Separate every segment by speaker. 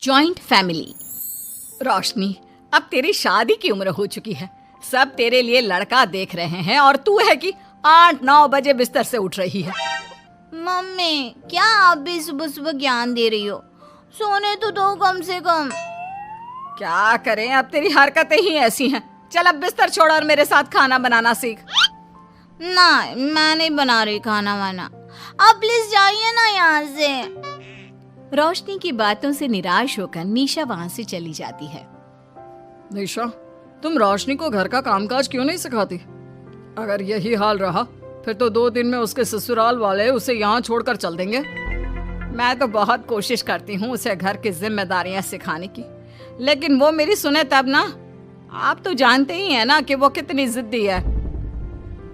Speaker 1: Joint family. रोशनी, अब तेरी शादी की उम्र हो चुकी है, सब तेरे लिए लड़का देख रहे हैं और तू है कि 8-9 बजे बिस्तर से उठ रही है।
Speaker 2: मम्मी, क्या आप भी सुबह सुबह ज्ञान दे रही हो? सोने तो दो कम से कम।
Speaker 1: क्या करें, अब तेरी हरकतें ही ऐसी हैं। चल अब बिस्तर छोड़ और मेरे साथ खाना बनाना सीख।
Speaker 2: ना, मैं नहीं बना रही खाना वाना, आप प्लीज जाइए ना यहाँ से।
Speaker 1: रोशनी की बातों से निराश होकर निशा वहाँ से चली जाती है। निशा, तुम रोशनी को घर का कामकाज क्यों नहीं सिखाती? अगर यही हाल रहा फिर तो 2 दिन में उसके ससुराल वाले उसे यहाँ छोड़कर चल देंगे। मैं तो बहुत कोशिश करती हूँ उसे घर की जिम्मेदारियाँ सिखाने की, लेकिन वो मेरी सुने तब ना। आप तो जानते ही हैं ना कि वो कितनी जिद्दी है।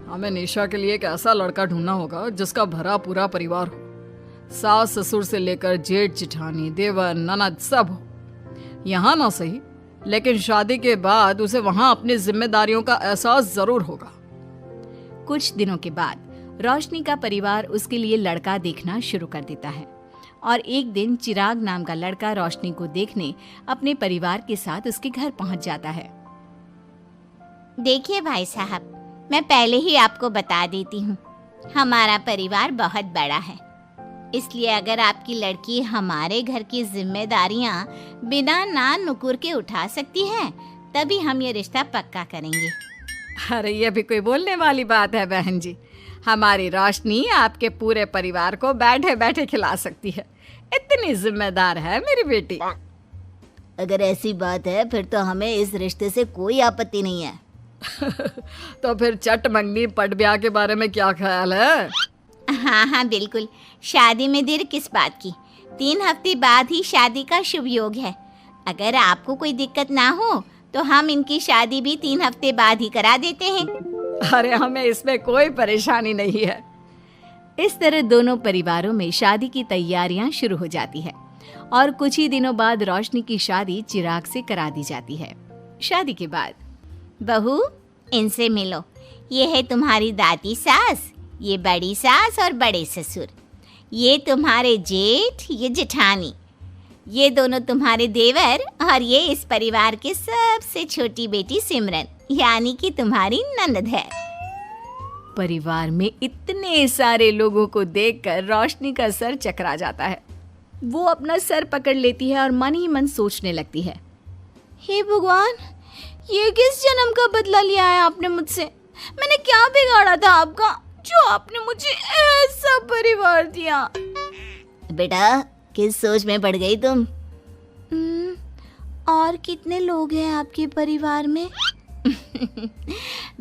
Speaker 1: हमें निशा के लिए एक ऐसा लड़का ढूंढना होगा जिसका भरा पूरा परिवार हो, सास ससुर से लेकर जेठ जेठानी देवर ननद सब हो। यहाँ ना सही, लेकिन शादी के बाद उसे वहाँ अपनी जिम्मेदारियों का एहसास जरूर होगा। कुछ दिनों के बाद रोशनी का परिवार उसके लिए लड़का देखना शुरू कर देता है और एक दिन चिराग नाम का लड़का रोशनी को देखने अपने परिवार के साथ उसके घर पहुंच जाता है।
Speaker 2: देखिए भाई साहब, मैं पहले ही आपको बता देती हूँ, हमारा परिवार बहुत बड़ा है, इसलिए अगर आपकी लड़की हमारे घर की जिम्मेदारियाँ बिना ना नुकुर के उठा सकती है तभी हम ये रिश्ता पक्का करेंगे।
Speaker 1: अरे ये भी कोई बोलने वाली बात है बहन जी, हमारी रोशनी आपके पूरे परिवार को बैठे बैठे खिला सकती है, इतनी जिम्मेदार है मेरी बेटी।
Speaker 2: अगर ऐसी बात है फिर तो हमें इस रिश्ते से कोई आपत्ति नहीं है।
Speaker 1: तो फिर चट मंगनी पट ब्याह के बारे में क्या ख्याल है?
Speaker 2: हाँ बिल्कुल, शादी में देर किस बात की, 3 हफ्ते बाद ही शादी का शुभ योग है। अगर आपको कोई दिक्कत ना हो तो हम इनकी शादी भी 3 हफ्ते बाद ही करा देते हैं।
Speaker 1: अरे हमें इसमें कोई परेशानी नहीं है। इस तरह दोनों परिवारों में शादी की तैयारियां शुरू हो जाती है और कुछ ही दिनों बाद रोशनी की शादी चिराग से करा दी जाती है। शादी के बाद,
Speaker 2: बहू इनसे मिलो, ये है तुम्हारी दादी सास, ये बड़ी सास और बड़े ससुर, ये तुम्हारे जेठ, ये जेठानी, ये दोनों तुम्हारे देवर और ये इस परिवार की सबसे छोटी बेटी सिमरन, यानी कि तुम्हारी ननद है।
Speaker 1: परिवार में इतने सारे लोगों को देखकर रोशनी का सर चकरा जाता है। वो अपना सर पकड़ लेती है और मन ही मन सोचने लगती है,
Speaker 2: हे भगवान, ये किस जन्म का बदला लिया है आपने मुझसे? मैंने क्या बिगाड़ा था आपका जो आपने मुझे ऐसा परिवार दिया? बेटा, किस सोच में पड़ गई तुम? और कितने लोग हैं आपके परिवार में?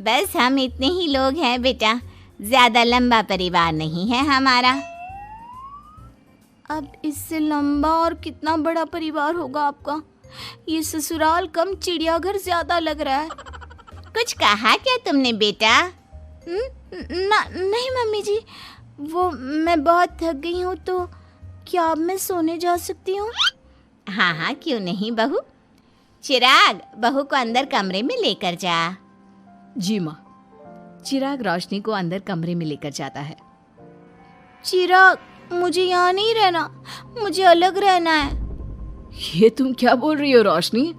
Speaker 2: बस हम इतने ही लोग हैं बेटा, ज्यादा लंबा परिवार नहीं है हमारा। अब इससे लंबा और कितना बड़ा परिवार होगा आपका? ये ससुराल कम चिड़ियाघर ज्यादा लग रहा है। कुछ कहा क्या तुमने बेटा? नहीं मम्मी जी, वो मैं बहुत थक गई हूँ, तो क्या अब मैं सोने जा सकती हूँ? हाँ क्यों नहीं बहू। चिराग, बहू को अंदर कमरे में लेकर जा।
Speaker 1: जी माँ। चिराग रोशनी को अंदर कमरे में लेकर जाता है।
Speaker 2: चिराग, मुझे यहाँ नहीं रहना, मुझे अलग रहना है।
Speaker 1: ये तुम क्या बोल रही हो रोशनी?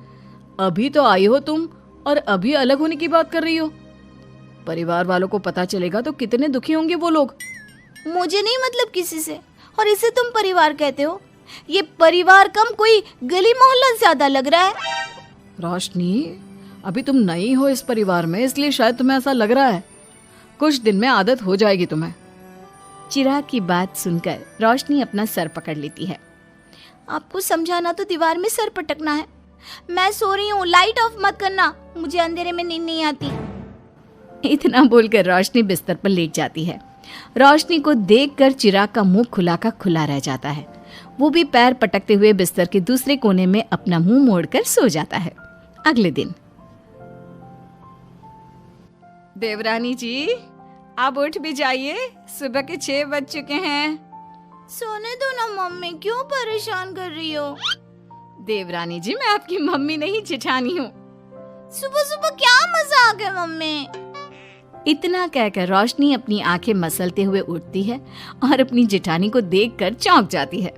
Speaker 1: अभी तो आई हो तुम और अभी अलग होने की बात कर रही हो? परिवार वालों को पता चलेगा तो कितने दुखी होंगे वो लोग।
Speaker 2: मुझे नहीं मतलब किसी से, और इसे तुम परिवार कहते हो? ये परिवार कम कोई गली मोहल्ला ज्यादा लग रहा है।
Speaker 1: रोशनी, अभी तुम नई हो इस परिवार में, इसलिए शायद तुम्हें ऐसा लग रहा है। कुछ दिन में आदत हो जाएगी तुम्हें। चिराग की बात सुनकर रोशनी अपना सर पकड़ लेती है।
Speaker 2: आपको समझाना तो दीवार में सर पटकना है। मैं सो रही हूँ, लाइट ऑफ मत करना, मुझे अंधेरे में नींद नहीं आती।
Speaker 1: इतना बोलकर रोशनी बिस्तर पर लेट जाती है। रोशनी को देखकर चिराग का मुंह खुला का खुला रह जाता है। वो भी पैर पटकते हुए बिस्तर के दूसरे कोने में अपना मुंह मोड़कर सो जाता है। अगले दिन, देवरानी जी, आप उठ भी जाइए, सुबह के 6 बज चुके हैं।
Speaker 2: सोने दो ना मम्मी, क्यों परेशान कर रही हो?
Speaker 1: देवरानी जी, मैं आपकी मम्मी नहीं जेठानी हूँ।
Speaker 2: सुबह सुबह क्या मजाक है मम्मी?
Speaker 1: इतना कहकर रोशनी अपनी आंखें मसलते हुए उठती है और अपनी जेठानी को देखकर चौंक जाती है।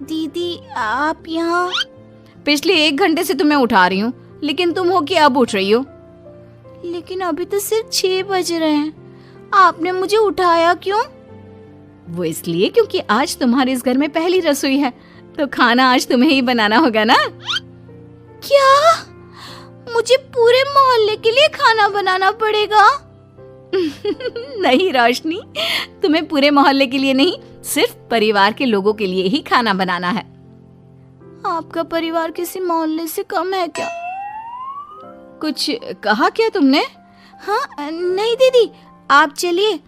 Speaker 2: दीदी आप यहाँ?
Speaker 1: पिछले 1 घंटे से तुम्हें उठा रही हूँ, लेकिन तुम हो कि अब उठ रही हो?
Speaker 2: लेकिन अभी तो सिर्फ 6 बज रहे हैं, आपने मुझे उठाया क्यों?
Speaker 1: वो इसलिए क्योंकि आज तुम्हारे इस घर में पहली रसोई है, तो खाना आज तुम्हें ही बनाना होगा ना।
Speaker 2: क्या? मुझे पूरे मोहल्ले के लिए खाना बनाना पड़ेगा?
Speaker 1: नहीं रोशनी, तुम्हें पूरे मोहल्ले के लिए नहीं, सिर्फ परिवार के लोगों के लिए ही खाना बनाना है।
Speaker 2: आपका परिवार किसी मोहल्ले से कम है क्या?
Speaker 1: कुछ कहा क्या तुमने?
Speaker 2: हाँ नहीं दीदी, आप चलिए,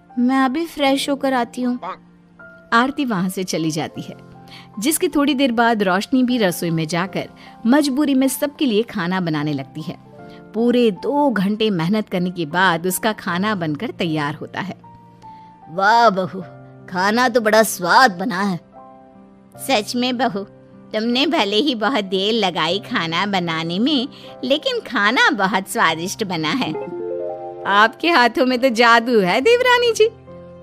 Speaker 2: मैं अभी फ्रेश होकर आती हूँ।
Speaker 1: आरती वहां से चली जाती है, जिसकी थोड़ी देर बाद रोशनी भी रसोई में जाकर मजबूरी में सबके लिए खाना बनाने लगती है। पूरे 2 घंटे मेहनत करने के बाद उसका खाना बनकर तैयार होता है।
Speaker 2: वाह बहू, खाना तो बड़ा स्वाद बना है। सच में बहू, तुमने भले ही बहुत देर लगाई खाना बनाने में, लेकिन खाना बहुत स्वादिष्ट बना है।
Speaker 1: आपके हाथों में तो जादू है देवरानी जी।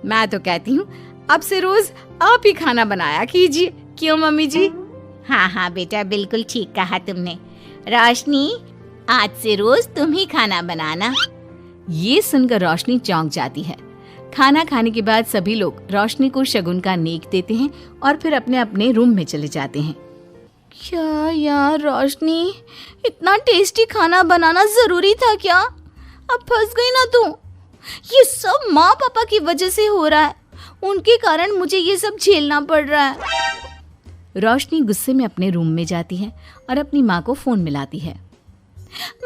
Speaker 1: मैं तो कहती हूँ अब से रोज आप ही खाना बनाया कीजिए, क्यों मम्मी जी?
Speaker 2: हाँ हाँ बेटा, बिल्कुल ठीक कहा तुमने। रोशनी, आज से रोज तुम ही खाना बनाना।
Speaker 1: ये सुनकर रोशनी चौंक जाती है। खाना खाने के बाद सभी लोग रोशनी को शगुन का नेक देते हैं और फिर अपने अपने रूम में चले जाते हैं।
Speaker 2: क्या यार रोशनी, इतना टेस्टी खाना बनाना जरूरी था क्या? अब फंस गई ना तू। ये सब माँ पापा की वजह से हो रहा है, उनके कारण मुझे ये सब झेलना पड़ रहा है।
Speaker 1: रोशनी गुस्से में अपने रूम में जाती है और अपनी माँ को फोन मिलाती है।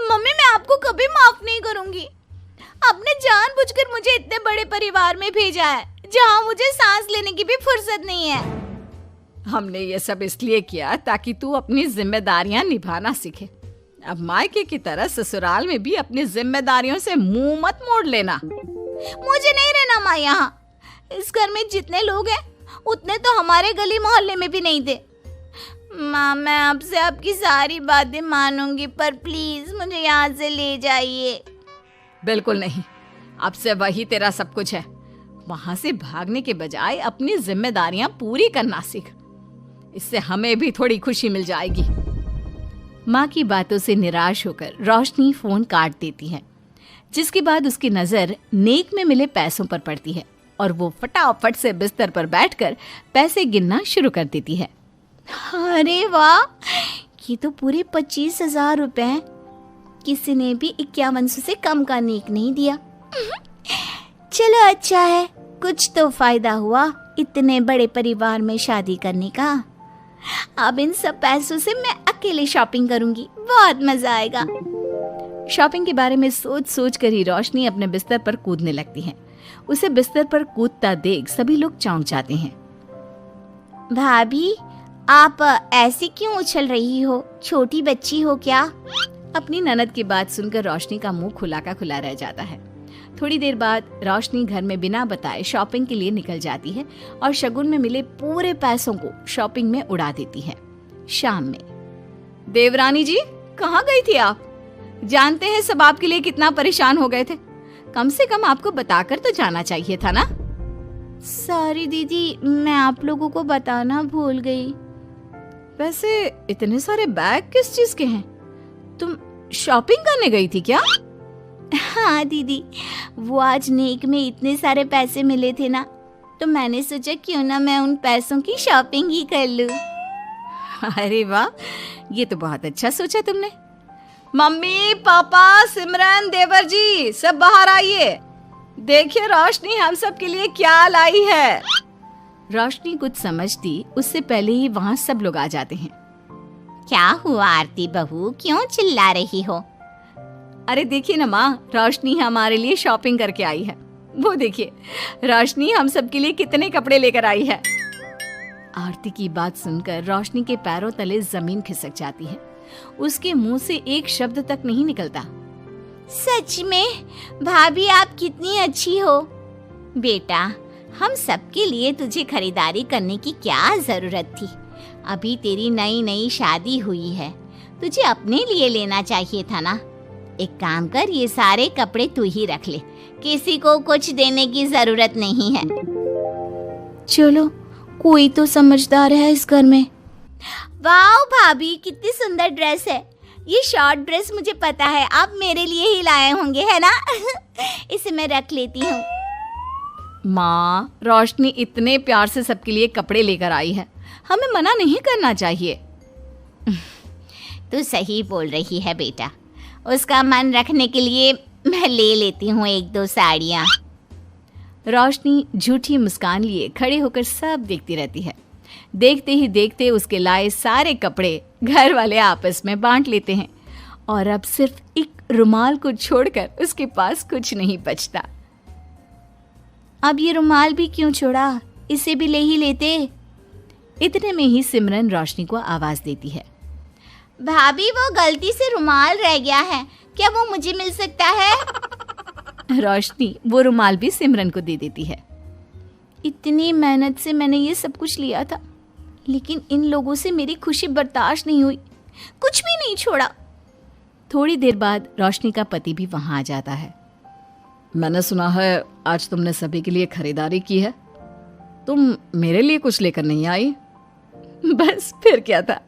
Speaker 2: मम्मी, मैं आपको कभी माफ नहीं करूंगी। आपने जानबूझकर मुझे इतने बड़े परिवार में भेजा है, जहाँ मुझे सांस लेने की भी फुर्सत नहीं है।
Speaker 1: हमने ये सब इसलिए किया ताकि तू अपनी जिम्मेदारियां निभाना सीखे। अब मायके की तरह ससुराल में भी अपनी जिम्मेदारियों से मुंह मत मोड़ लेना।
Speaker 2: मुझे नहीं रहना माँ यहाँ। इस घर में जितने लोग हैं उतने तो हमारे गली मोहल्ले में भी नहीं थे। माँ, मैं आपसे आपकी सारी बातें मानूंगी, पर प्लीज मुझे यहाँ से ले जाइए।
Speaker 1: बिल्कुल नहीं, अब से वही तेरा सब कुछ है। वहां से भागने के बजाय अपनी जिम्मेदारियां पूरी करना सीख, इससे हमें भी थोड़ी खुशी मिल जाएगी। माँ की बातों से निराश होकर रोशनी फोन काट देती है, जिसके बाद उसकी नजर नेक में मिले पैसों पर पड़ती है और वो फटाफट से बिस्तर पर बैठकर पैसे गिनना शुरू कर देती है।
Speaker 2: अरे वाह, ये तो पूरे 25,000 रुपए हैं। किसी ने भी 5100 से कम का नेक नहीं दिया। चलो अच्छा है, कुछ तो फायदा हुआ इतने बड़े परिवार में शादी करने का। अब इन सब पैसों से मैं अकेले शॉपिंग करूंगी, बहुत मजा आएगा।
Speaker 1: शॉपिंग के बारे में सोच सोच कर ही रोशनी अपने बिस्तर पर कूदने लगती है। उसे बिस्तर पर कूदता देख सभी लोग चौंक जाते हैं।
Speaker 2: भाभी, आप ऐसे क्यों उछल रही हो? छोटी बच्ची हो क्या?
Speaker 1: अपनी ननद की बात सुनकर रोशनी का मुंह खुला का खुला रह जाता है। थोड़ी देर बाद रोशनी घर में बिना बताए शॉपिंग के लिए निकल जाती है और शगुन में मिले पूरे पैसों को शॉपिंग में उड़ा देती है। शाम में, देवरानी जी कहाँ गई थी आप? जानते हैं सब आपके लिए कितना परेशान हो गए थे, कम से कम आपको बताकर तो जाना चाहिए था ना।
Speaker 2: सॉरी दीदी, मैं आप लोगों को बताना भूल गई।
Speaker 1: वैसे इतने सारे बैग किस चीज के हैं? तुम शॉपिंग करने गई थी क्या?
Speaker 2: हाँ दीदी, वो आज नेक में इतने सारे पैसे मिले थे ना, तो मैंने सोचा क्यों ना मैं उन पैसों की शॉपिंग ही कर लूं।
Speaker 1: अरे वाह, ये तो बहुत अच्छा सोचा तुमने। मम्मी, पापा, सिमरन, देवर जी सब बाहर आइए। देखिए रोशनी हम सब के लिए क्या लाई है। रोशनी कुछ समझती उससे पहले ही वहाँ सब लोग आ जाते हैं।
Speaker 2: क्या हुआ आरती बहू, क्यों चिल्ला रही हो?
Speaker 1: अरे देखिए ना माँ, रोशनी हमारे लिए शॉपिंग करके आई है। वो देखिए रोशनी हम सब के लिए कितने कपड़े लेकर आई है। आरती की बात सुनकर रोशनी के पैरों तले जमीन खिसक जाती है। उसके मुंह से एक शब्द तक नहीं निकलता।
Speaker 2: सच में भाभी, आप कितनी अच्छी हो। बेटा, हम सबके लिए तुझे खरीदारी करने की क्या जरूरत थी? अभी तेरी नई नई शादी हुई है, तुझे अपने लिए लेना चाहिए था ना। एक काम कर, ये सारे कपड़े तू ही रख ले, किसी को कुछ देने की जरूरत नहीं है।
Speaker 1: चलो
Speaker 2: कोई तो समझदार है इस घर में। वाह भाभी, कितनी सुंदर ड्रेस है। ये शॉर्ट ड्रेस मुझे पता है आप मेरे लिए ही लाए होंगे, है ना? इसे मैं रख लेती हूँ।
Speaker 1: माँ, रोशनी इतने प्यार से सबके लिए कपड़े लेकर आई है, हमें मना नहीं करना चाहिए।
Speaker 2: तू सही बोल रही है बेटा, उसका मन रखने के लिए मैं ले लेती हूँ 1-2 साड़ियाँ।
Speaker 1: रोशनी झूठी मुस्कान लिए खड़े होकर सब देखती रहती है। देखते ही देखते उसके लाए सारे कपड़े घर वाले आपस में बांट लेते हैं और अब सिर्फ एक रुमाल को छोड़कर उसके पास कुछ नहीं बचता।
Speaker 2: अब ये रुमाल भी क्यों छोड़ा, इसे भी ले ही लेते।
Speaker 1: इतने में ही सिमरन रोशनी को आवाज देती है।
Speaker 2: भाभी, वो गलती से रुमाल रह गया है, क्या वो मुझे मिल सकता है?
Speaker 1: रोशनी वो रुमाल भी सिमरन को दे देती है।
Speaker 2: इतनी मेहनत से मैंने ये सब कुछ लिया था, लेकिन इन लोगों से मेरी खुशी बर्दाश्त नहीं हुई, कुछ भी नहीं छोड़ा।
Speaker 1: थोड़ी देर बाद रोशनी का पति भी वहां आ जाता है। मैंने सुना है आज तुमने सभी के लिए खरीदारी की है, तुम मेरे लिए कुछ लेकर नहीं आई? बस फिर क्या था,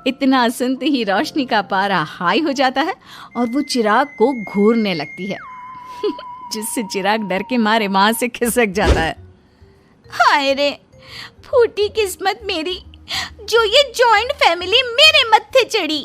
Speaker 1: इतना सुनते ही रोशनी का पारा हाई हो जाता है और वो चिराग को घूरने लगती है, जिससे चिराग डर के मारे वहां से खिसक जाता है।
Speaker 2: हाय रे, फूटी किस्मत मेरी, जो ये जॉइंट फैमिली मेरे मत्थे चढ़ी।